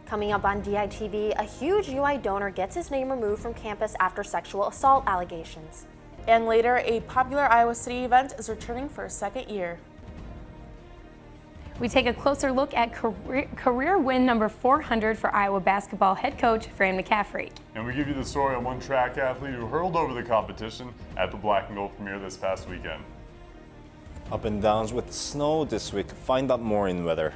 Coming up on DITV, a huge UI donor gets his name removed from campus after sexual assault allegations. And later, a popular Iowa City event is returning for a second year. We take a closer look at career win number 400 for Iowa basketball head coach Fran McCaffrey. And we give you the story on one track athlete who hurled over the competition at the Black and Gold premiere this past weekend. Up and downs with snow this week. Find out more in weather.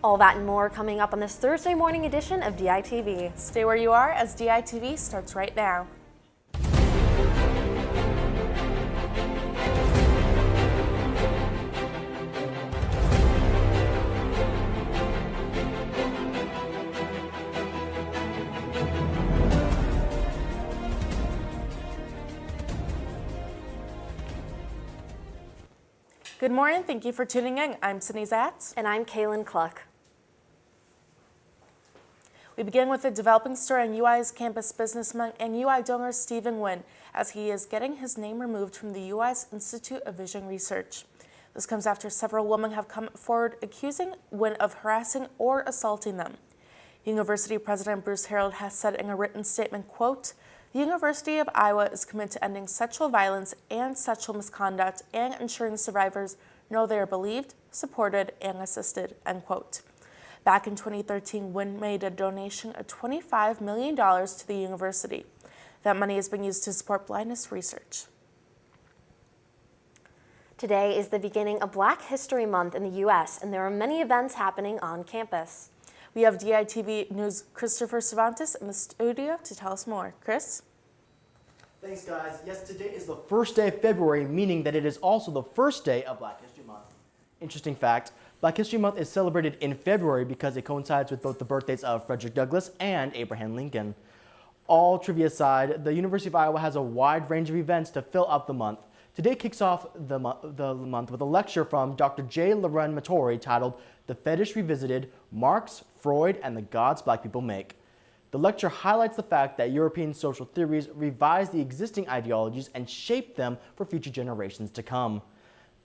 All that and more coming up on this Thursday morning edition of DITV. Stay where you are as DITV starts right now. Good morning, thank you for tuning in. I'm Sydney Zatz. And I'm Kaylin Cluck. We begin with a developing story on UI's campus businessman and UI donor Stephen Wynn, as he is getting his name removed from the UI's Institute of Vision Research. This comes after several women have come forward accusing Wynn of harassing or assaulting them. University President Bruce Harold has said in a written statement, quote, "The University of Iowa is committed to ending sexual violence and sexual misconduct and ensuring survivors know they are believed, supported, and assisted," end quote. Back in 2013, Wynn made a donation of $25 million to the university. That money is being used to support blindness research. Today is the beginning of Black History Month in the U.S., and there are many events happening on campus. We have DITV News' Christopher Cervantes in the studio to tell us more. Chris? Thanks, guys. Yes, today is the first day of February, meaning that it is also the first day of Black History Month. Interesting fact, Black History Month is celebrated in February because it coincides with both the birthdays of Frederick Douglass and Abraham Lincoln. All trivia aside, the University of Iowa has a wide range of events to fill up the month. Today kicks off the month with a lecture from Dr. J. Loren Matori titled "The Fetish Revisited, Marx, Freud, and the Gods Black People Make." The lecture highlights the fact that European social theories revised the existing ideologies and shaped them for future generations to come.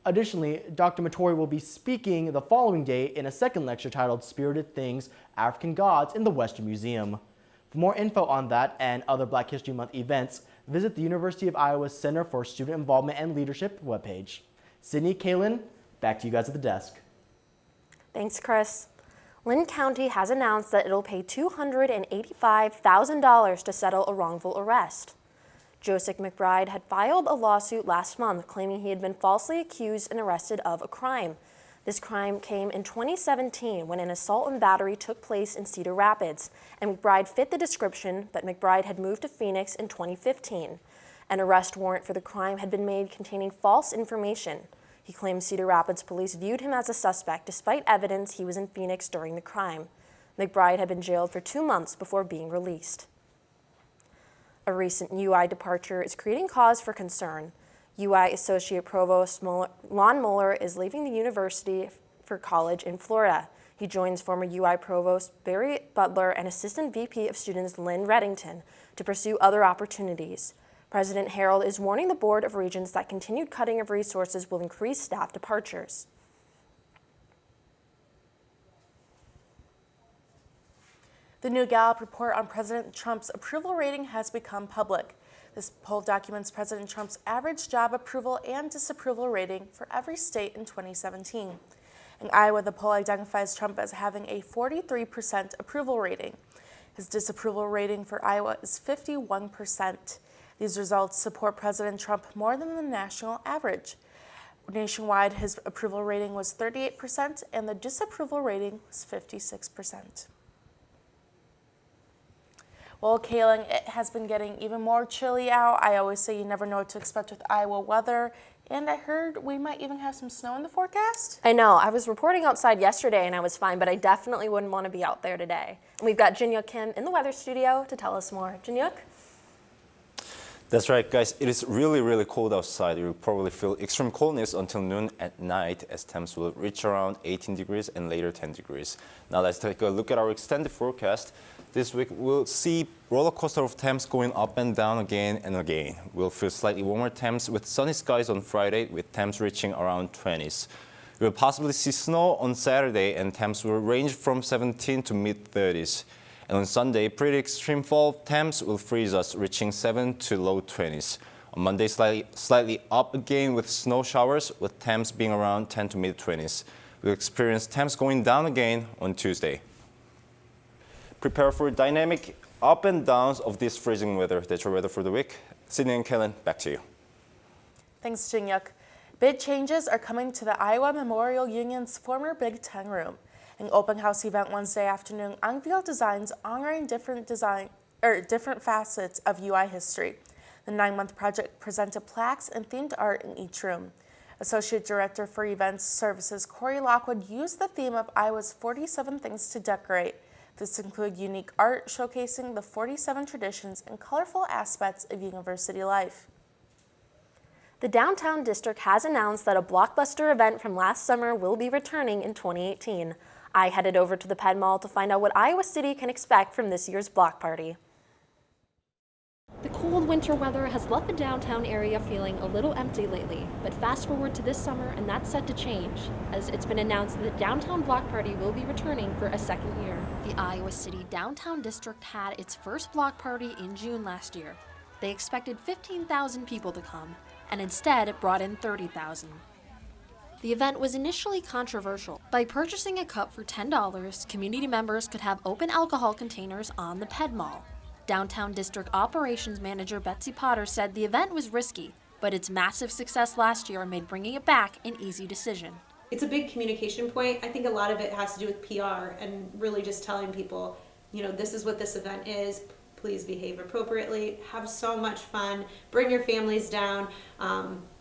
Additionally, Dr. Matori will be speaking the following day in a second lecture titled "Spirited Things, African Gods in the Western Museum." For more info on that and other Black History Month events, visit the University of Iowa's Center for Student Involvement and Leadership webpage. Sydney, Kaylin, back to you guys at the desk. Thanks, Chris. Lynn County has announced that it'll pay $285,000 to settle a wrongful arrest. Joseph McBride had filed a lawsuit last month claiming he had been falsely accused and arrested of a crime. This crime came in 2017 when an assault and battery took place in Cedar Rapids, and McBride fit the description, but McBride had moved to Phoenix in 2015. An arrest warrant for the crime had been made containing false information. He claims Cedar Rapids police viewed him as a suspect despite evidence he was in Phoenix during the crime. McBride had been jailed for 2 months before being released. A recent UI departure is creating cause for concern. UI Associate Provost Lon Mueller is leaving the university for college in Florida. He joins former UI Provost Barry Butler and Assistant VP of Students Lynn Reddington to pursue other opportunities. President Harold is warning the Board of Regents that continued cutting of resources will increase staff departures. The new Gallup report on President Trump's approval rating has become public. This poll documents President Trump's average job approval and disapproval rating for every state in 2017. In Iowa, the poll identifies Trump as having a 43% approval rating. His disapproval rating for Iowa is 51%. These results support President Trump more than the national average. Nationwide, his approval rating was 38% and the disapproval rating was 56%. Well, Kaylin, it has been getting even more chilly out. I always say you never know what to expect with Iowa weather. And I heard we might even have some snow in the forecast. I know. I was reporting outside yesterday and I was fine, but I definitely wouldn't want to be out there today. And we've got Jinyook Kim in the weather studio to tell us more. Jinyook? That's right, guys. It is really, really cold outside. You will probably feel extreme coldness until noon at night as temps will reach around 18 degrees and later 10 degrees. Now let's take a look at our extended forecast. This week we'll see roller coaster of temps going up and down again and again. We'll feel slightly warmer temps with sunny skies on Friday with temps reaching around 20s. We will possibly see snow on Saturday, and temps will range from 17 to mid-30s. And on Sunday, pretty extreme fall temps will freeze us, reaching 7 to low 20s. On Monday, slightly up again with snow showers, with temps being around 10 to mid-20s. We'll experience temps going down again on Tuesday. Prepare for dynamic up and downs of this freezing weather. That's your weather for the week. Sydney and Kellen, back to you. Thanks, Jinhyuk. Big changes are coming to the Iowa Memorial Union's former Big Ten room. An open house event Wednesday afternoon unveiled designs honoring different facets of UI history. The 9-month project presented plaques and themed art in each room. Associate Director for Events Services Corey Lockwood used the theme of Iowa's 47 Things to Decorate. This included unique art showcasing the 47 traditions and colorful aspects of university life. The downtown district has announced that a blockbuster event from last summer will be returning in 2018. I headed over to the Penn Mall to find out what Iowa City can expect from this year's block party. The cold winter weather has left the downtown area feeling a little empty lately, but fast forward to this summer and that's set to change, as it's been announced that the downtown block party will be returning for a second year. The Iowa City Downtown District had its first block party in June last year. They expected 15,000 people to come, and instead it brought in 30,000. The event was initially controversial. By purchasing a cup for $10, community members could have open alcohol containers on the Penn Mall. Downtown District Operations Manager Betsy Potter said the event was risky, but its massive success last year made bringing it back an easy decision. It's a big communication point. I think a lot of it has to do with PR and really just telling people, you know, this is what this event is. Please behave appropriately, have so much fun, bring your families down,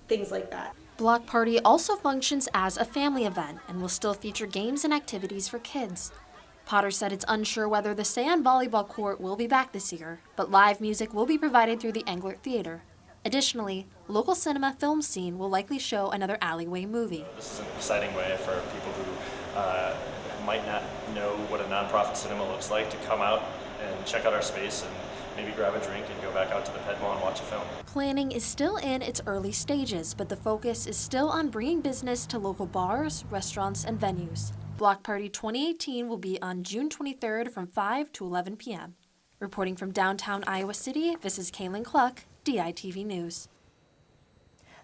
things like that. Block Party also functions as a family event and will still feature games and activities for kids. Potter said it's unsure whether the sand volleyball court will be back this year, but live music will be provided through the Englert Theater. Additionally, local cinema film scene will likely show another alleyway movie. This is an exciting way for people who might not know what a nonprofit cinema looks like to come out and check out our space and maybe grab a drink and go back out to the Penn Mall and watch a film. Planning is still in its early stages, but the focus is still on bringing business to local bars, restaurants, and venues. Block Party 2018 will be on June 23rd from 5 to 11 p.m. Reporting from downtown Iowa City, this is Kaylin Cluck, DITV News.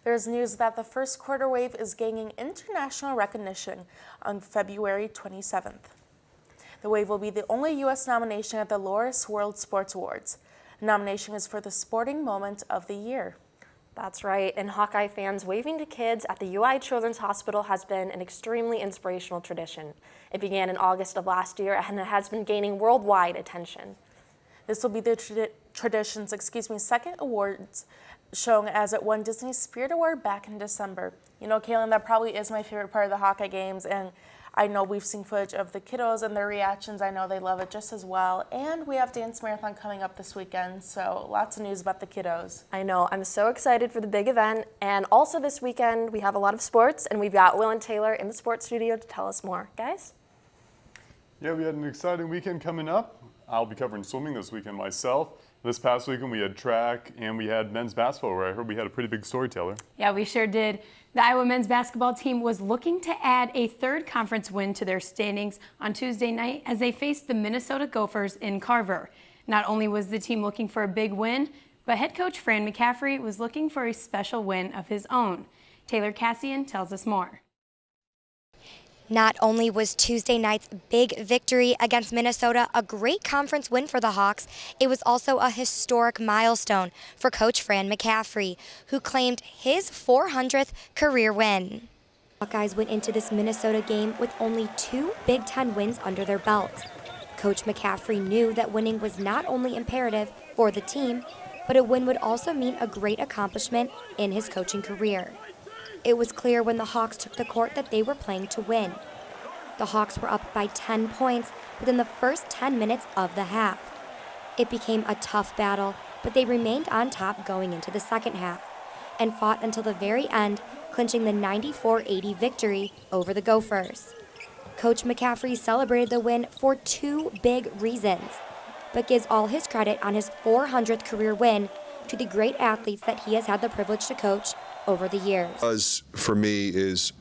There's news that the first quarter wave is gaining international recognition on February 27th. The wave will be the only U.S. nomination at the Loris World Sports Awards. The nomination is for the sporting moment of the year. That's right, and Hawkeye fans waving to kids at the UI Children's Hospital has been an extremely inspirational tradition. It began in August of last year and it has been gaining worldwide attention. This will be the tradition's second awards shown, as it won Disney's Spirit Award back in December. You know, Kaylin, that probably is my favorite part of the Hawkeye games, and I know we've seen footage of the kiddos and their reactions. I know they love it just as well. And we have Dance Marathon coming up this weekend, so lots of news about the kiddos. I know, I'm so excited for the big event. And also this weekend, we have a lot of sports, and we've got Will and Taylor in the sports studio to tell us more. Guys? Yeah, we had an exciting weekend coming up. I'll be covering swimming this weekend myself. This past weekend we had track and we had men's basketball, where I heard we had a pretty big story, Taylor. Yeah, we sure did. The Iowa men's basketball team was looking to add a third conference win to their standings on Tuesday night as they faced the Minnesota Gophers in Carver. Not only was the team looking for a big win, but head coach Fran McCaffrey was looking for a special win of his own. Taylor Cassian tells us more. Not only was Tuesday night's big victory against Minnesota a great conference win for the Hawks, it was also a historic milestone for Coach Fran McCaffrey, who claimed his 400th career win. Hawkeyes went into this Minnesota game with only 2 Big Ten wins under their belt. Coach McCaffrey knew that winning was not only imperative for the team, but a win would also mean a great accomplishment in his coaching career. It was clear when the Hawks took the court that they were playing to win. The Hawks were up by 10 points within the first 10 minutes of the half. It became a tough battle, but they remained on top going into the second half and fought until the very end, clinching the 94-80 victory over the Gophers. Coach McCaffrey celebrated the win for 2 big reasons, but gives all his credit on his 400th career win to the great athletes that he has had the privilege to coach over the years. For me is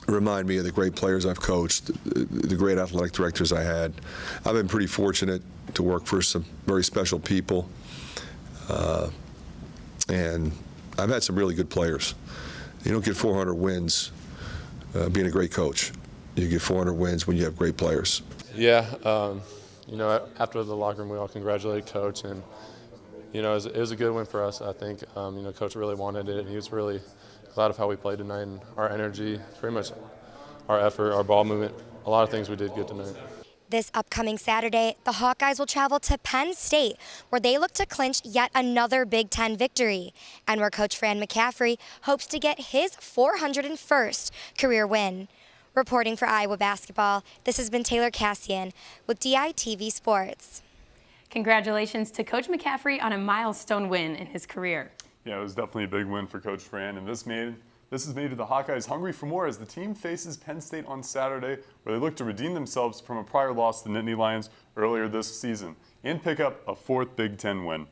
remind me of the great players I've coached, the great athletic directors I had. I've been pretty fortunate to work for some very special people, and I've had some really good players. You don't get 400 wins being a great coach. You get 400 wins when you have great players. Yeah, you know, after the locker room, we all congratulated Coach, and you know, it was a good win for us. I think you know, Coach really wanted it, and he was really glad of how we played tonight and our energy, pretty much our effort, our ball movement, a lot of things we did good tonight. This upcoming Saturday, the Hawkeyes will travel to Penn State, where they look to clinch yet another Big Ten victory, and where Coach Fran McCaffrey hopes to get his 401st career win. Reporting for Iowa basketball, this has been Taylor Cassian with DITV Sports. Congratulations to Coach McCaffrey on a milestone win in his career. Yeah, it was definitely a big win for Coach Fran, and this has made the Hawkeyes hungry for more as the team faces Penn State on Saturday, where they look to redeem themselves from a prior loss to the Nittany Lions earlier this season and pick up a 4th Big Ten win.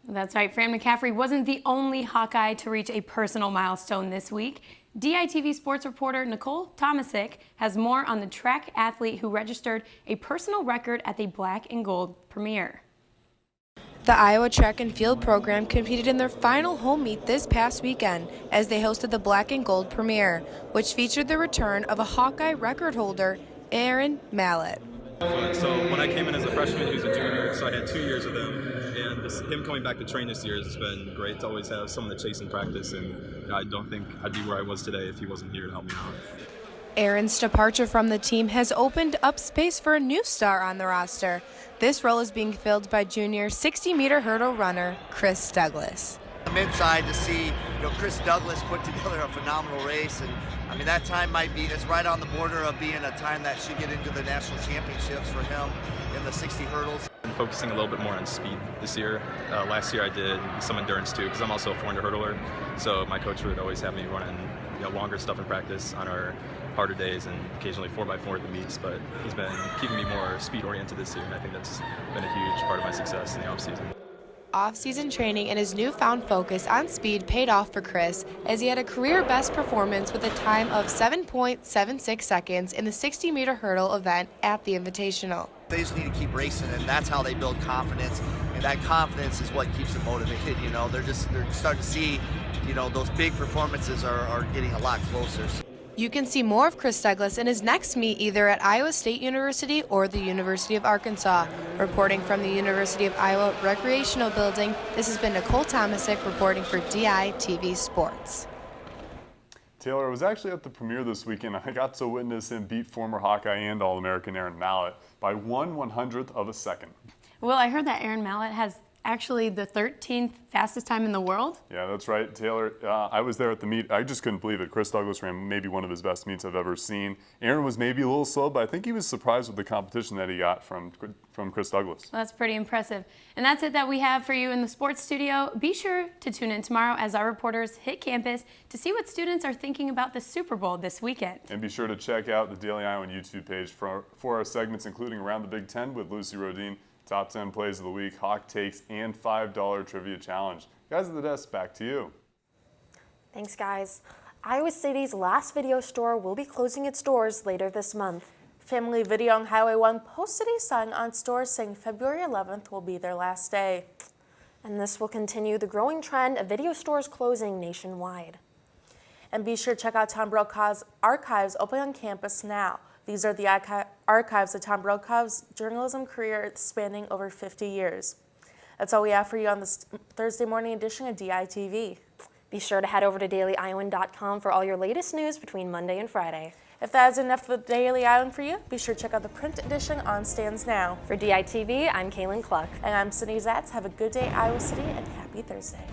That's right, Fran McCaffrey wasn't the only Hawkeye to reach a personal milestone this week. DITV sports reporter Nicole Tomasic has more on the track athlete who registered a personal record at the Black and Gold premiere. The Iowa track and field program competed in their final home meet this past weekend as they hosted the Black and Gold premiere, which featured the return of a Hawkeye record holder, Aaron Mallett. So when I came in as a freshman, he was a junior, so I had 2 years with him. And him coming back to train this year has been great to always have someone to chase in practice. And I don't think I'd be where I was today if he wasn't here to help me out. Aaron's departure from the team has opened up space for a new star on the roster. This role is being filled by junior 60-meter hurdle runner Chris Douglas. I'm inside to see, Chris Douglas put together a phenomenal race, and I mean that time it's right on the border of being a time that should get into the national championships for him in the 60 hurdles. I'm focusing a little bit more on speed this year. Last year I did some endurance too, because I'm also a 400 hurdler. So my coach would always have me running longer stuff in practice on our harder days and occasionally 4x4 at the meets, but he's been keeping me more speed oriented this year, and I think that's been a huge part of my success in the off-season. Off-season training and his newfound focus on speed paid off for Chris as he had a career best performance with a time of 7.76 seconds in the 60-meter hurdle event at the Invitational. They just need to keep racing, and that's how they build confidence, and that confidence is what keeps them motivated. They're starting to see, those big performances are getting a lot closer. You can see more of Chris Douglas in his next meet either at Iowa State University or the University of Arkansas. Reporting from the University of Iowa Recreational Building, this has been Nicole Tomasic reporting for DITV Sports. Taylor, I was actually at the premiere this weekend. I got to witness him beat former Hawkeye and All-American Aaron Mallett by 1/100th of a second. Well, I heard that Aaron Mallett has actually the 13th fastest time in the world. Yeah, that's right, Taylor. I was there at the meet. I just couldn't believe it. Chris Douglas ran maybe one of his best meets I've ever seen. Aaron was maybe a little slow, but I think he was surprised with the competition that he got from Chris Douglas. Well, that's pretty impressive. And that's it that we have for you in the sports studio. Be sure to tune in tomorrow as our reporters hit campus to see what students are thinking about the Super Bowl this weekend. And be sure to check out the Daily Iowan YouTube page for our segments, including Around the Big Ten with Lucy Rodine, Top 10 Plays of the Week, Hawk Takes, and $5 Trivia Challenge. Guys at the desk, back to you. Thanks, guys. Iowa City's last video store will be closing its doors later this month. Family Video on Highway 1 posted a sign on stores saying February 11th will be their last day. And this will continue the growing trend of video stores closing nationwide. And be sure to check out Tom Brokaw's archives open on campus now. These are the archives of Tom Brokaw's journalism career spanning over 50 years. That's all we have for you on this Thursday morning edition of DITV. Be sure to head over to dailyiowan.com for all your latest news between Monday and Friday. If that is enough for the Daily Iowan for you, be sure to check out the print edition on stands now. For DITV, I'm Kaylin Cluck. And I'm Sydney Zatz. Have a good day, Iowa City, and happy Thursday.